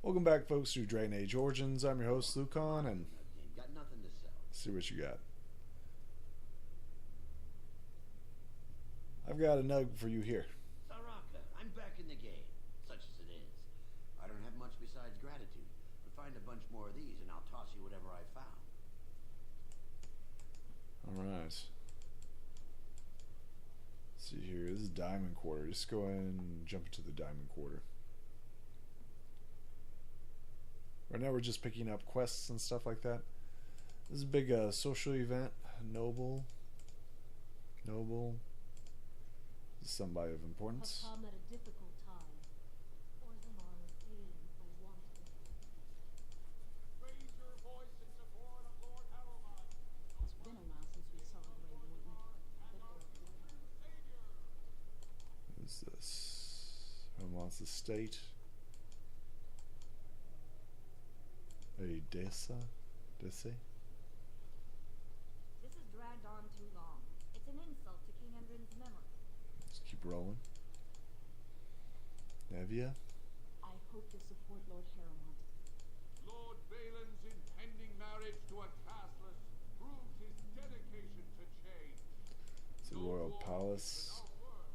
Welcome back, folks, to Dragon Age Origins. I'm your host, Lucan, and Got nothing to sell. let's see what you got. I've got a nug for you here. Saraka, I'm back in the game, such as it is. I don't have much besides gratitude, but find a bunch more of these and I'll toss you whatever I found. Alright. Let's see here. This is Diamond Quarter. Just go ahead and jump into the Diamond Quarter. Right now we're just picking up quests and stuff like that. This is a big social event. Noble. This is somebody of importance. Have come at a difficult time. Orzammar of Aeon has wanted it. Raise your voice in support of Lord Harrowmont. It's been a while since we saw Grey Warden. What is this? Helmont's estate. A Dessa? Desse? This has dragged on too long. It's an insult to King Endrin's memory. Let's keep rolling. Nevia? I hope to support Lord Harrowmont. Lord Balin's impending marriage to a castless proves his dedication to change. It's a No royal war palace. without work.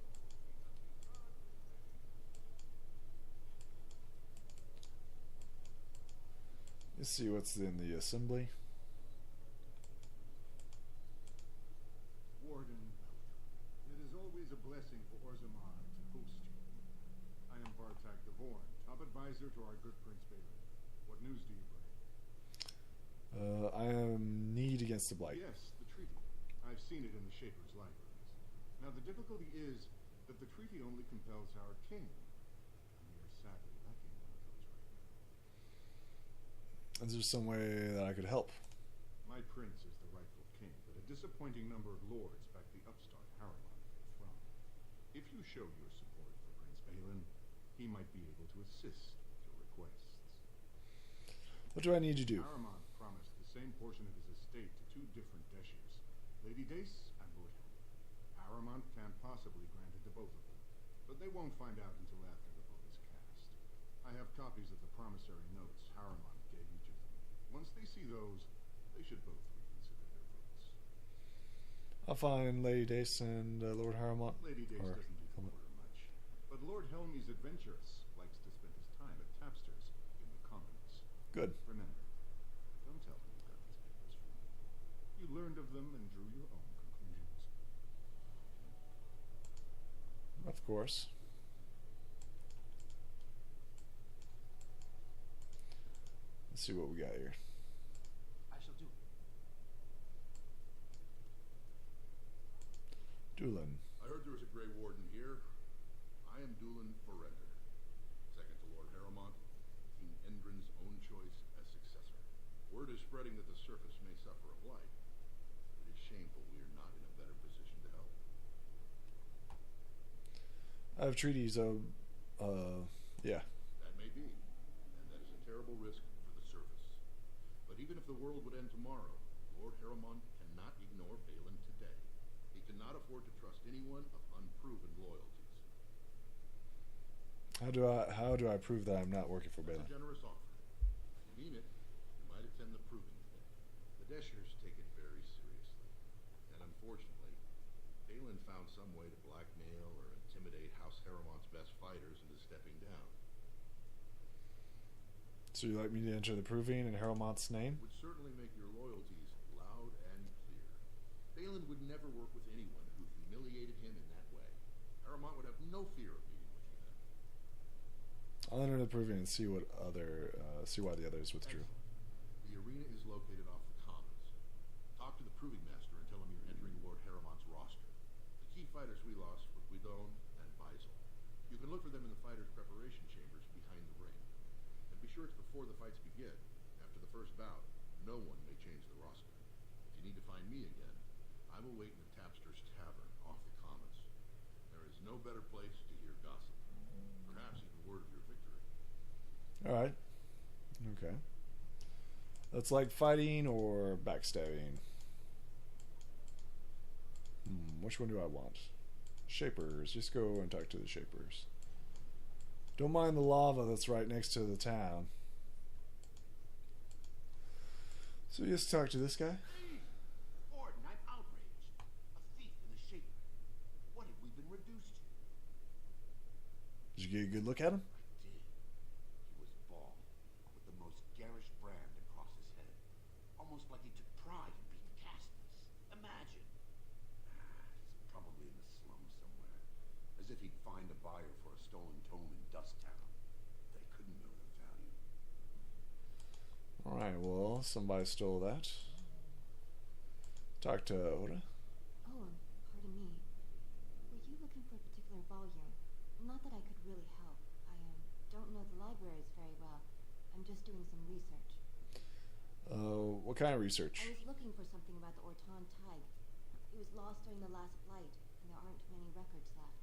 Let's see what's in the assembly. Warden, it is always a blessing for Orzammar to host you. I am Bartak Devorn, top advisor to our good Prince Balin. What news do you bring? I am need against the Blight. Yes, the treaty. I've seen it in the Shaper's libraries. Now, the difficulty is that the treaty only compels our king. And we are sadly lacking one of those right now. Is there some way that I could help? My prince is the rightful king, but a disappointing number of lords back the upstart Harrowmont for the throne. If you show your support for Prince Balin, he might be able to assist with your requests. What do I need to do? Harrowmont promised the same portion of his estate to two different Deshirs, Lady Dace and Lord Helm. Harrowmont can't possibly grant it to both of them, but they won't find out until after the vote is cast. I have copies of the promissory notes Harrowmont gave each of them. Once they see those, they should both reconsider their votes. I'll find Lady Dace and Lord Harrowmont. Lady Dace Or doesn't do the Helmet. order much, but Lord Helmy's adventurous, likes to spend his time at Tapster's in the Commons. Good. Remember, don't tell him you got these papers from me. You learned of them and drew your own conclusions. Of course. Let's see what we got here. I shall do it. Doolin. I heard there was a Grey Warden here. I am Doolin Forrender, second to Lord Harrowmont, King Endrin's own choice as successor. Word is spreading that the surface may suffer a blight. It is shameful we are not in a better position to help. I have treaties yeah. That may be, and that is a terrible risk for the surface. But even if the world would end tomorrow, Lord Harrowmont cannot ignore Balin today. He cannot afford to trust anyone of unproven loyalties. How do I prove that I'm not working for That's Balin? a generous offer. If you mean it, you might attend the proving today. The Deshirs take it very seriously. And unfortunately, Balin found some way to blackmail or intimidate House Harrowmont's best fighters into stepping down. So you like me to enter the proving in Harrowmont's It name? would certainly make your loyalties loud and clear. Balin would never work with anyone who humiliated him in that way. Harrowmont would have no fear of meeting with you then. I'll enter the proving and see what see why the others withdrew. Excellent. The arena is located off the Commons. Talk to the Proving Master and tell him you're entering Lord Harrowmont's roster. The key fighters we lost were Guidon and Faisal. You can look for them in the fighters' preparation chambers behind the ring. And be sure it's before the fights begin. After the first bout, no one may change the roster. If you need to find me again, I will wait in the Tapster's Tavern off the Commons. There is no better place to hear gossip. Perhaps even word of your victory. Alright. Okay. That's like fighting or backstabbing. Which one do I want? Shapers. Just go and talk to the Shapers. Don't mind the lava that's right next to the town. So you just talk to this guy? Orden, I'm outraged. A thief in the shape. What have we been reduced to? Did you get a good look at him? I did. He was bald, with the most garish brand across his head. Almost like he took pride in being castless. Imagine. He's probably in the slums somewhere. As if he'd find a buyer for a stolen tome in Dust Town. They couldn't know the value. Alright, well, somebody stole that. Talk to Oda. Oh, pardon me. Were you looking for a particular volume? Not that I could really help. I don't know the libraries very well. I'm just doing some research. What kind of research? I was looking for something about the Orton Tig. It was lost during the last blight, and there aren't many records left.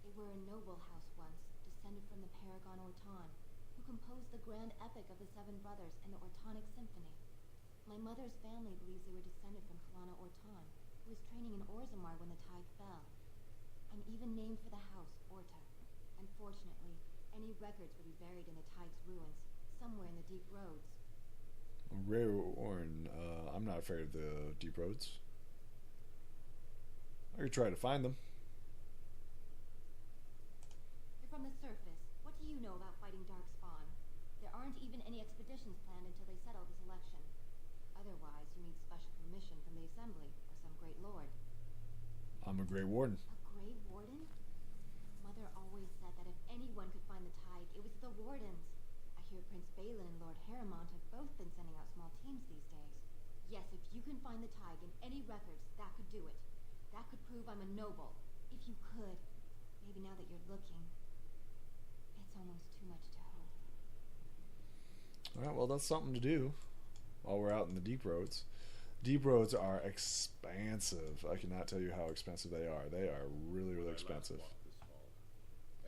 They were a noble house once, descended from the Paragon Orton, who composed the grand epic of the Seven Brothers and the Ortonic Symphony. My mother's family believes they were descended from Kalana Orton, who was training in Orzammar when the Tig fell. I'm even named for the house, Orta. Unfortunately, any records would be buried in the Tig's ruins, somewhere in the deep roads. Ray Warren, I'm not afraid of the deep roads. I could try to find them. You're from the surface. What do you know about fighting Darkspawn? There aren't even any expeditions planned until they settle this election. Otherwise, you need special permission from the Assembly or some great lord. I'm a Grey Warden. A Grey Warden? Mother always said that if anyone could find the Tig, it was the Wardens. I hear Prince Balin and Lord Harrimont have both been sending out small teams these days. Yes, if you can find the Tig in any records, that could do it. That could prove I'm a noble. If you could. Maybe now that you're looking. It's almost too much to hope. Alright, well, that's something to do while we're out in the deep roads. Deep roads are expansive. I cannot tell you how expensive they are. They are really, really expensive. This fall,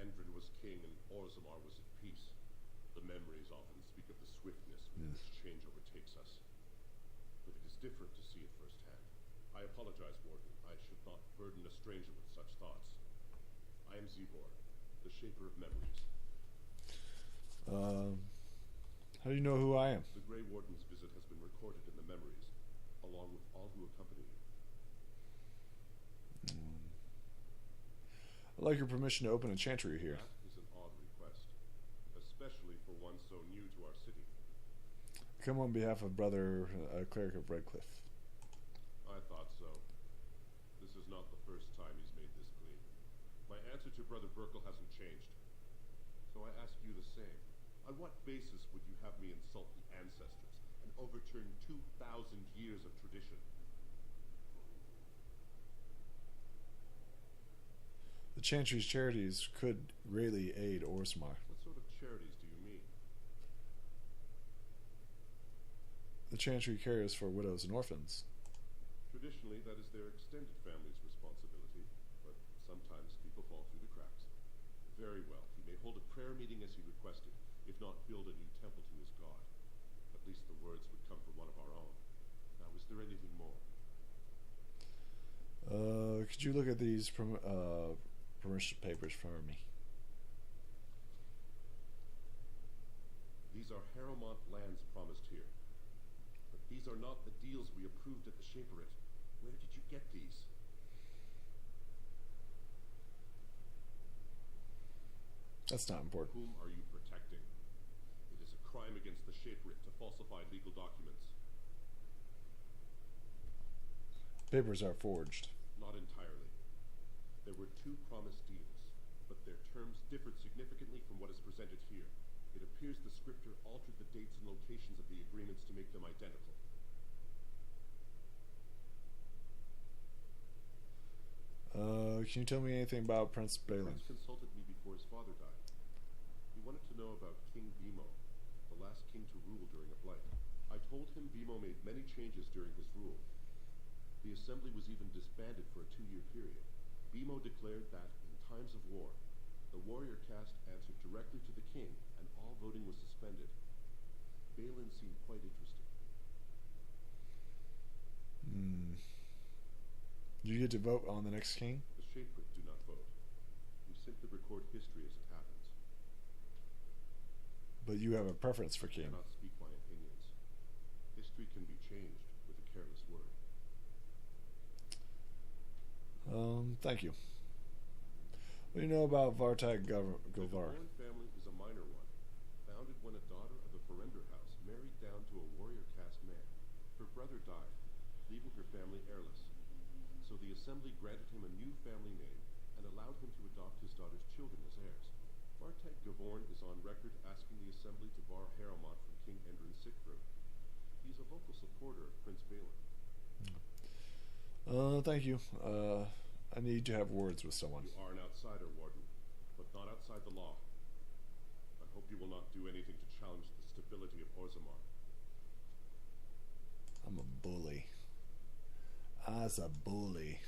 Endrin was king and Orzammar was at peace. The memories often speak of the swiftness with which change overtakes us. But it is different to see it firsthand. I apologize, Warden. I should not burden a stranger with such thoughts. I am Zebor, the shaper of memories. How do you know who I am? The Grey Warden's visit has been recorded in the memories, along with all who accompany you. I'd like your permission to open a chantry here. That is an odd request, especially for one so new to our city. Come on behalf of Brother Cleric of Redcliffe. I thought so. This is not the first time he's made this plea. My answer to Brother Burkle hasn't changed. So I ask you the same. On what basis would you have me insult the ancestors and overturn 2,000 years of tradition? The Chantry's charities could greatly aid Orzammar. What sort of charities do you mean? The Chantry cares for widows and orphans. Traditionally, that is their extended family's responsibility, but sometimes people fall through the cracks. Very well, he may hold a prayer meeting as he requested, if not build a new temple to his god. At least the words would come from one of our own. Now, is there anything more? Could you look at these permission papers for me? These are Harrowmont lands promised here. But these are not the deals we approved at the Shaperate. Where did you get these? That's not important. Whom are you protecting? It is a crime against the Shaperate to falsify legal documents. Papers are forged. Not entirely. There were 2 promised deals, but their terms differed significantly from what is presented here. It appears the scripter altered the dates and locations of the agreements to make them identical. Can you tell me anything about Prince Balin? Prince consulted me before his father died. He wanted to know about King Bimo, the last king to rule during a blight. I told him Bimo made many changes during his rule. The assembly was even disbanded for a 2-year period. Bimo declared that, in times of war, the warrior caste answered directly to the king, and all voting was suspended. Balin seemed quite interested. Do you get to vote on the next king? The Shaperate do not vote. We simply record history as it happens. But you have a preference for I King. cannot speak my opinions. History can be changed with a careless word. Thank you. What do you know about Vartag The Govar? Gavoran family is a minor one, founded when a daughter of the Ferender house married down to a warrior caste man. Her brother died, leaving her family heirless. So the assembly granted him a new family name and allowed him to adopt his daughter's children as heirs. Vartag Gavorn is on record asking the assembly to bar Harrowmont from King Endrin's sick room. He is a vocal supporter of Prince Balin. Thank you. I need to have words with someone. You are an outsider, Warden, but not outside the law. I hope you will not do anything to challenge the stability of Orzammar. I'm a bully. I's a bully.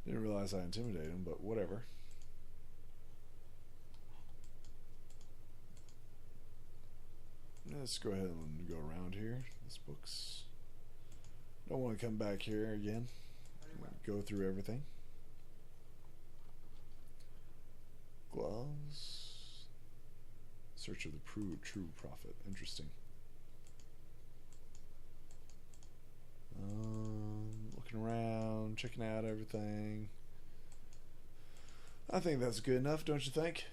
Didn't realize I intimidated him, but whatever. Let's go ahead and go around here. This book's... Don't want to come back here again. Go through everything. Gloves. Search of the true prophet. Interesting. Looking around, checking out everything. I think that's good enough, don't you think?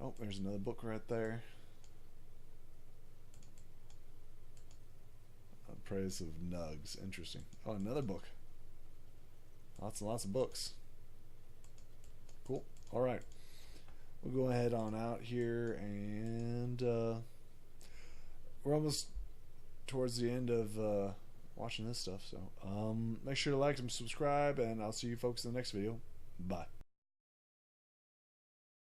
Oh, there's another book right there. Praise of Nugs. Interesting. Oh, another book. Lots and lots of books. Cool. All right. We'll go ahead on out here, and we're almost towards the end of watching this stuff. So make sure to like and subscribe, and I'll see you folks in the next video. Bye.